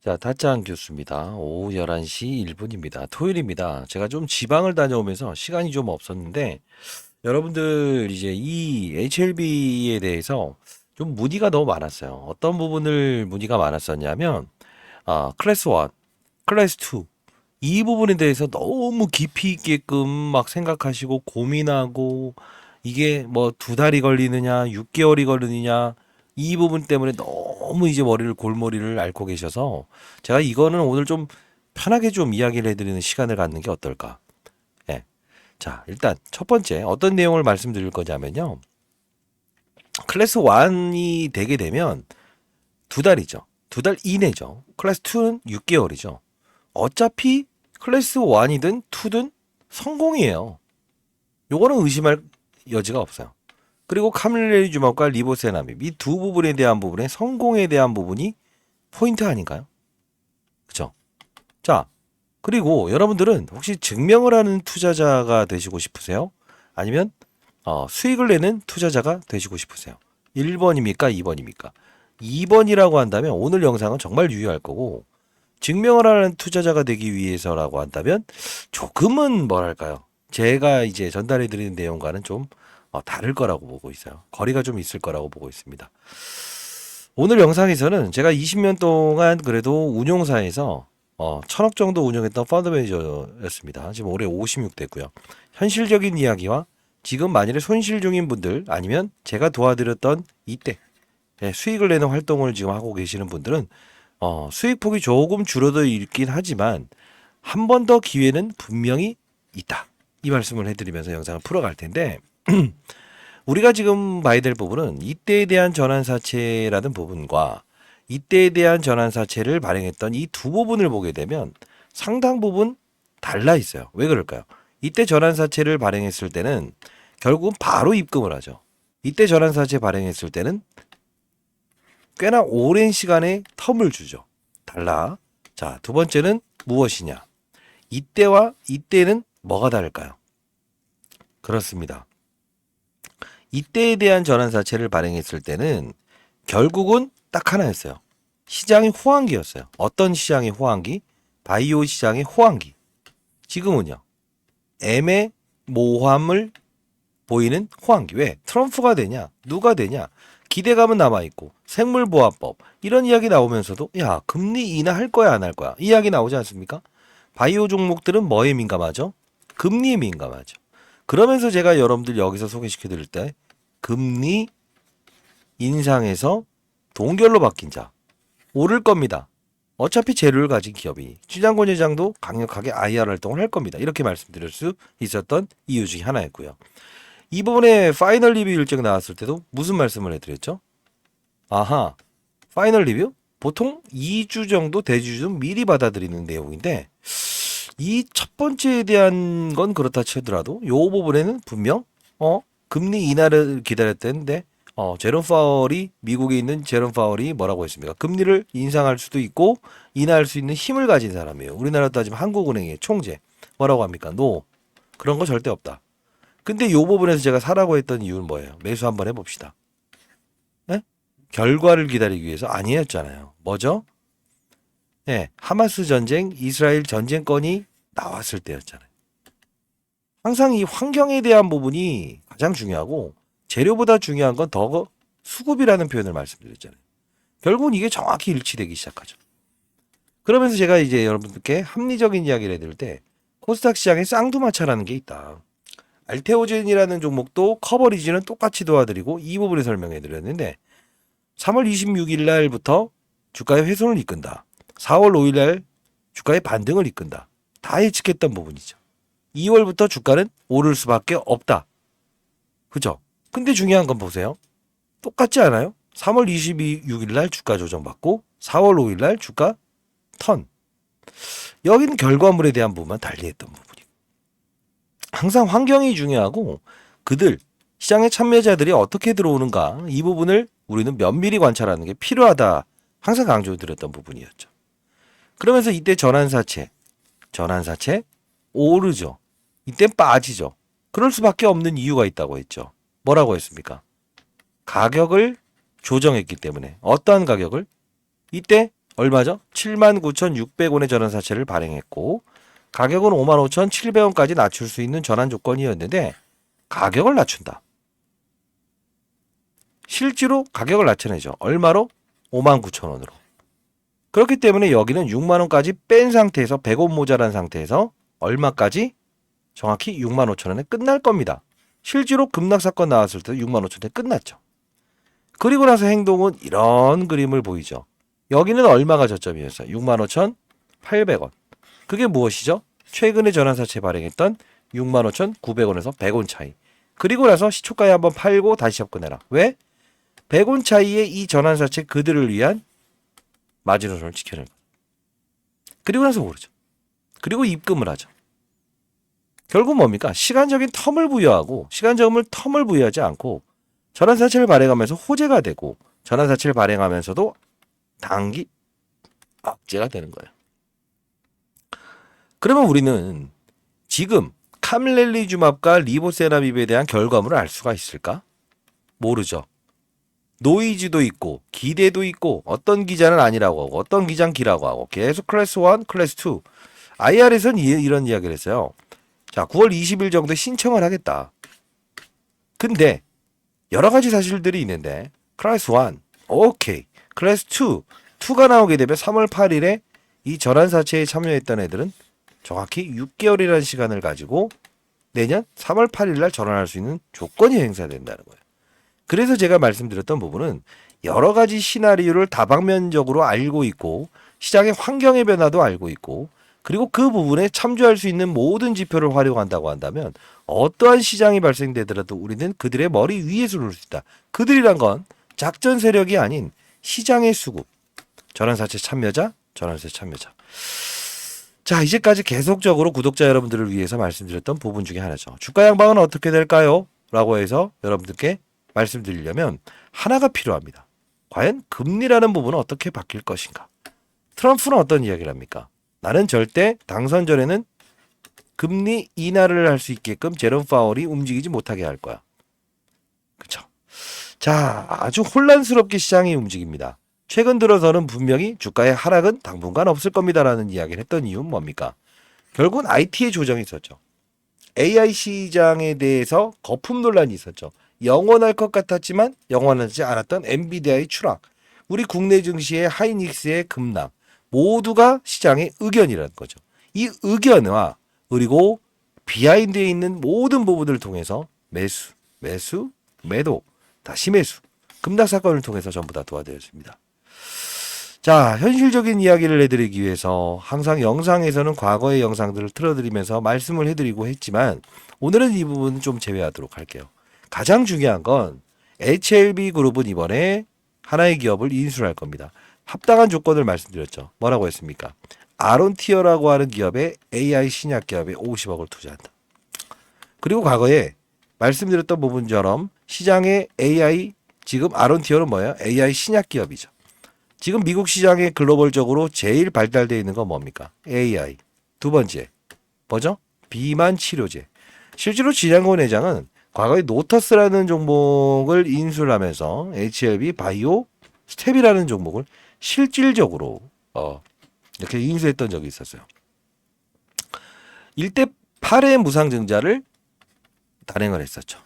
자, 타짜한 교수입니다. 오후 11시 1분입니다. 토요일입니다. 제가 좀 지방을 다녀오면서 시간이 좀 없었는데, 여러분들 이제 이 HLB에 대해서 좀 문의가 너무 많았어요. 어떤 부분을 문의가 많았었냐면, 클래스 1, 클래스 2, 이 부분에 대해서 너무 깊이 있게끔 막 생각하시고 고민하고, 이게 뭐 두 달이 걸리느냐, 6개월이 걸리느냐, 이 부분 때문에 너무 이제 골머리를 앓고 계셔서 제가 이거는 오늘 좀 편하게 좀 이야기를 해드리는 시간을 갖는 게 어떨까. 예. 자, 일단 첫 번째 어떤 내용을 말씀드릴 거냐면요. 클래스 1이 되게 되면 두 달이죠. 두 달 이내죠. 클래스 2는 6개월이죠. 어차피 클래스 1이든 2든 성공이에요. 요거는 의심할 여지가 없어요. 그리고 카밀레리주먹과 리보세나밉 이 두 부분에 대한 부분에 성공에 대한 부분이 포인트 아닌가요? 그죠? 자, 그리고 여러분들은 혹시 증명을 하는 투자자가 되시고 싶으세요? 아니면 수익을 내는 투자자가 되시고 싶으세요? 1번입니까? 2번입니까? 2번이라고 한다면 오늘 영상은 정말 유의할 거고, 증명을 하는 투자자가 되기 위해서라고 한다면 조금은 뭐랄까요? 제가 이제 전달해 드리는 내용과는 좀 다를 거라고 보고 있어요. 거리가 좀 있을 거라고 보고 있습니다. 오늘 영상에서는 제가 20년 동안 그래도 운용사에서 1000억 정도 운영했던 펀드 매니저였습니다. 지금 올해 56대고요. 현실적인 이야기와 지금 만일에 손실 중인 분들 아니면 제가 도와드렸던 이때 수익을 내는 활동을 지금 하고 계시는 분들은 수익 폭이 조금 줄어들 있긴 하지만 한 번 더 기회는 분명히 있다. 이 말씀을 해드리면서 영상을 풀어갈 텐데, 우리가 지금 봐야 될 부분은 이때에 대한 전환사채라는 부분과 이때에 대한 전환사채를 발행했던 이 두 부분을 보게 되면 상당 부분 달라 있어요. 왜 그럴까요? 이때 전환사채를 발행했을 때는 결국은 바로 입금을 하죠. 이때 전환사채 발행했을 때는 꽤나 오랜 시간의 텀을 주죠. 달라. 자, 두 번째는 무엇이냐? 이때와 이때는 뭐가 다를까요? 그렇습니다. 이때에 대한 전환사채를 발행했을 때는 결국은 딱 하나였어요. 시장이 호황기였어요. 어떤 시장의 호황기? 바이오 시장의 호황기. 지금은요. 애매모호함을 보이는 호황기. 왜? 트럼프가 되냐? 누가 되냐? 기대감은 남아있고 생물보화법 이런 이야기 나오면서도 야 금리 인하할 거야 안 할 거야 이야기 나오지 않습니까? 바이오 종목들은 뭐에 민감하죠? 금리에 민감하죠. 그러면서 제가 여러분들 여기서 소개시켜 드릴 때 금리 인상에서 동결로 바뀐 자 오를 겁니다. 어차피 재료를 가진 기업이 시장권 회장도 강력하게 IR 활동을 할 겁니다. 이렇게 말씀드릴 수 있었던 이유 중에 하나였고요. 이 부분에 파이널 리뷰 일정 나왔을 때도 무슨 말씀을 해드렸죠? 아하, 파이널 리뷰? 보통 2주 정도 대주주 미리 받아들이는 내용인데 이 첫 번째에 대한 건 그렇다 치더라도 요 부분에는 분명 금리 인하를 기다렸다는데 제롬 파월이 미국에 있는 제롬 파월이 뭐라고 했습니까? 금리를 인상할 수도 있고 인하할 수 있는 힘을 가진 사람이에요. 우리나라 따지면 한국은행의 총재 뭐라고 합니까? 노 그런 거 절대 없다. 근데 요 부분에서 제가 사라고 했던 이유는 뭐예요? 매수 한번 해봅시다. 네? 결과를 기다리기 위해서 아니었잖아요. 뭐죠? 네, 하마스 전쟁, 이스라엘 전쟁권이 나왔을 때였잖아요. 항상 이 환경에 대한 부분이 가장 중요하고 재료보다 중요한 건 더 수급이라는 표현을 말씀드렸잖아요. 결국은 이게 정확히 일치되기 시작하죠. 그러면서 제가 이제 여러분들께 합리적인 이야기를 해드릴 때 코스닥 시장에 쌍두마차라는 게 있다. 알테오젠이라는 종목도 커버리지는 똑같이 도와드리고 이 부분을 설명해 드렸는데 3월 26일 날부터 주가의 훼손을 이끈다. 4월 5일 날 주가의 반등을 이끈다. 다 예측했던 부분이죠. 2월부터 주가는 오를 수밖에 없다. 그죠? 근데 중요한 건 보세요. 똑같지 않아요? 3월 26일 날 주가 조정받고 4월 5일 날 주가 턴. 여기는 결과물에 대한 부분만 달리했던 부분이고. 항상 환경이 중요하고 그들 시장의 참여자들이 어떻게 들어오는가 이 부분을 우리는 면밀히 관찰하는 게 필요하다. 항상 강조드렸던 부분이었죠. 그러면서 이때 전환사채 오르죠. 이때 빠지죠. 그럴 수밖에 없는 이유가 있다고 했죠. 뭐라고 했습니까? 가격을 조정했기 때문에. 어떠한 가격을? 이때 얼마죠? 79,600원의 전환사채를 발행했고 가격은 55,700원까지 낮출 수 있는 전환 조건이었는데 가격을 낮춘다. 실제로 가격을 낮춰내죠. 얼마로? 59,000원으로. 그렇기 때문에 여기는 6만원까지 뺀 상태에서 100원 모자란 상태에서 얼마까지? 정확히 65,000원에 끝날 겁니다. 실제로 급락 사건 나왔을 때 65,000원에 끝났죠. 그리고 나서 행동은 이런 그림을 보이죠. 여기는 얼마가 저점이었어요? 65,800원. 그게 무엇이죠? 최근에 전환사채 발행했던 65,900원에서 100원 차이. 그리고 나서 시초가에 한번 팔고 다시 접근해라. 왜? 100원 차이의 이 전환사채 그들을 위한 마지노선을 지켜내는 거예요. 그리고 나서 오르죠. 그리고 입금을 하죠. 결국 뭡니까? 시간적인 텀을 부여하고 시간적인 텀을 부여하지 않고 전환사채를 발행하면서 호재가 되고 전환사채를 발행하면서도 단기 악재가 되는 거예요. 그러면 우리는 지금 카밀렐리주맙과 리보세라빕에 대한 결과물을 알 수가 있을까? 모르죠. 노이즈도 있고 기대도 있고 어떤 기자는 아니라고 하고 어떤 기자는 기라고 하고 계속 클래스 1, 클래스 2 IR에서는 이런 이야기를 했어요. 자, 9월 20일 정도에 신청을 하겠다. 근데 여러 가지 사실들이 있는데 클래스 1 오케이, 클래스 2가 나오게 되면 3월 8일에 이 전환사채에 참여했던 애들은 정확히 6개월이라는 시간을 가지고 내년 3월 8일 날 전환할 수 있는 조건이 행사된다는 거예요. 그래서 제가 말씀드렸던 부분은 여러 가지 시나리오를 다방면적으로 알고 있고 시장의 환경의 변화도 알고 있고 그리고 그 부분에 참조할 수 있는 모든 지표를 활용한다고 한다면 어떠한 시장이 발생되더라도 우리는 그들의 머리 위에서 놀 수 있다. 그들이란 건 작전 세력이 아닌 시장의 수급. 전환사채 참여자, 전환사채 참여자. 자, 이제까지 계속적으로 구독자 여러분들을 위해서 말씀드렸던 부분 중에 하나죠. 주가 양방은 어떻게 될까요? 라고 해서 여러분들께 말씀드리려면 하나가 필요합니다. 과연 금리라는 부분은 어떻게 바뀔 것인가? 트럼프는 어떤 이야기를 합니까? 나는 절대 당선 전에는 금리 인하를 할 수 있게끔 제롬 파월이 움직이지 못하게 할 거야. 그렇죠? 자, 아주 혼란스럽게 시장이 움직입니다. 최근 들어서는 분명히 주가의 하락은 당분간 없을 겁니다라는 이야기를 했던 이유는 뭡니까? 결국은 IT의 조정이 있었죠. AI 시장에 대해서 거품 논란이 있었죠. 영원할 것 같았지만 영원하지 않았던 엔비디아의 추락, 우리 국내 증시의 하이닉스의 급락, 모두가 시장의 의견이라는 거죠. 이 의견과 그리고 비하인드에 있는 모든 부분들을 통해서 매수, 매도, 다시 매수, 급락 사건을 통해서 전부 다 도와드렸습니다. 자, 현실적인 이야기를 해드리기 위해서 항상 영상에서는 과거의 영상들을 틀어드리면서 말씀을 해드리고 했지만 오늘은 이 부분은 좀 제외하도록 할게요. 가장 중요한 건 HLB 그룹은 이번에 하나의 기업을 인수를 할 겁니다. 합당한 조건을 말씀드렸죠. 뭐라고 했습니까? 아론티어라고 하는 기업에 AI 신약 기업에 50억을 투자한다. 그리고 과거에 말씀드렸던 부분처럼 시장의 AI, 지금 아론티어는 뭐예요? AI 신약 기업이죠. 지금 미국 시장에 글로벌적으로 제일 발달되어 있는 건 뭡니까? AI. 두 번째, 뭐죠? 비만 치료제. 실제로 진양권 회장은 과거에 노터스라는 종목을 인수를 하면서 HLB 바이오 스텝이라는 종목을 실질적으로 이렇게 인수했던 적이 있었어요. 1대 8의 무상증자를 단행을 했었죠.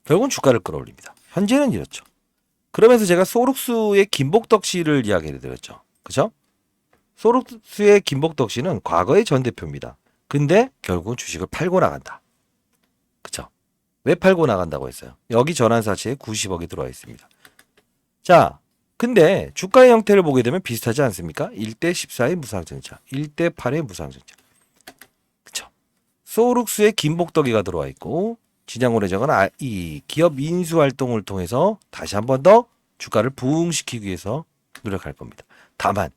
결국은 주가를 끌어올립니다. 현재는 이렇죠. 그러면서 제가 소룩스의 김복덕 씨를 이야기해 드렸죠. 그죠? 소룩스의 김복덕 씨는 과거의 전 대표입니다. 근데 결국은 주식을 팔고 나간다. 그죠? 왜 팔고 나간다고 했어요? 여기 전환사채에 90억이 들어와 있습니다. 자, 근데 주가의 형태를 보게 되면 비슷하지 않습니까? 1대 14의 무상증자, 1대 8의 무상증자. 그쵸? 소룩스의 김복덕이가 들어와 있고 진양원 회장은 이 기업 인수 활동을 통해서 다시 한 번 더 주가를 부흥시키기 위해서 노력할 겁니다. 다만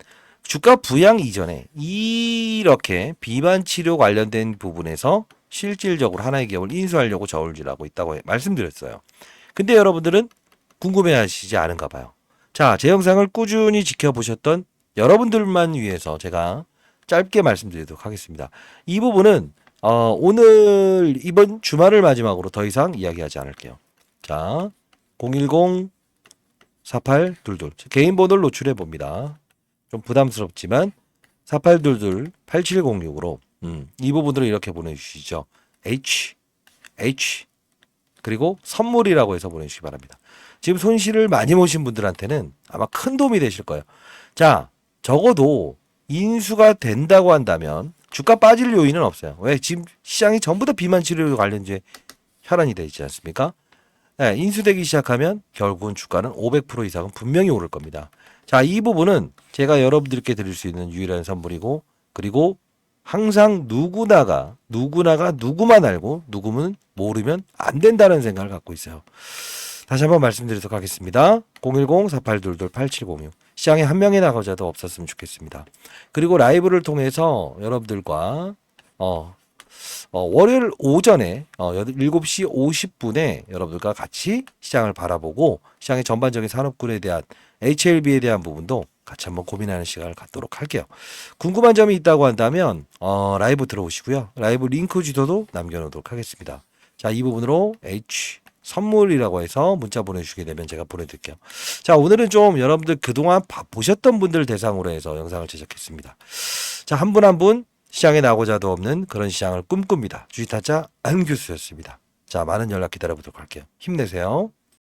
주가 부양 이전에 이렇게 비만 치료 관련된 부분에서 실질적으로 하나의 기업을 인수하려고 저울질하고 있다고 말씀드렸어요. 근데 여러분들은 궁금해하시지 않은가 봐요. 자, 제 영상을 꾸준히 지켜보셨던 여러분들만 위해서 제가 짧게 말씀드리도록 하겠습니다. 이 부분은 오늘 이번 주말을 마지막으로 더 이상 이야기하지 않을게요. 자, 010-4822 개인 번호를 노출해 봅니다. 좀 부담스럽지만 4822-8706으로 이 부분들을 이렇게 보내주시죠. H 그리고 선물이라고 해서 보내주시기 바랍니다. 지금 손실을 많이 보신 분들한테는 아마 큰 도움이 되실 거예요. 자, 적어도 인수가 된다고 한다면 주가 빠질 요인은 없어요. 왜? 지금 시장이 전부 다 비만 치료 관련주에 혈안이 되어 있지 않습니까? 네, 인수되기 시작하면 결국은 주가는 500% 이상은 분명히 오를 겁니다. 자, 이 부분은 제가 여러분들께 드릴 수 있는 유일한 선물이고, 그리고 항상 누구나가 누구만 알고 누구는 모르면 안 된다는 생각을 갖고 있어요. 다시 한번 말씀드리도록 하겠습니다. 010-4822-8706. 시장에 한 명의 나가자도 없었으면 좋겠습니다. 그리고 라이브를 통해서 여러분들과 월요일 오전에 7시 50분에 여러분들과 같이 시장을 바라보고 시장의 전반적인 산업군에 대한 HLB에 대한 부분도 같이 한번 고민하는 시간을 갖도록 할게요. 궁금한 점이 있다고 한다면 라이브 들어오시고요. 라이브 링크 주소도 남겨놓도록 하겠습니다. 자, 이 부분으로 H 선물이라고 해서 문자 보내주시게 되면 제가 보내드릴게요. 자, 오늘은 좀 여러분들 그동안 보셨던 분들 대상으로 해서 영상을 제작했습니다. 자, 한 분 한 분 시장에 나고자도 없는 그런 시장을 꿈꿉니다. 주식타짜 안규수였습니다. 자, 많은 연락 기다려보도록 할게요. 힘내세요.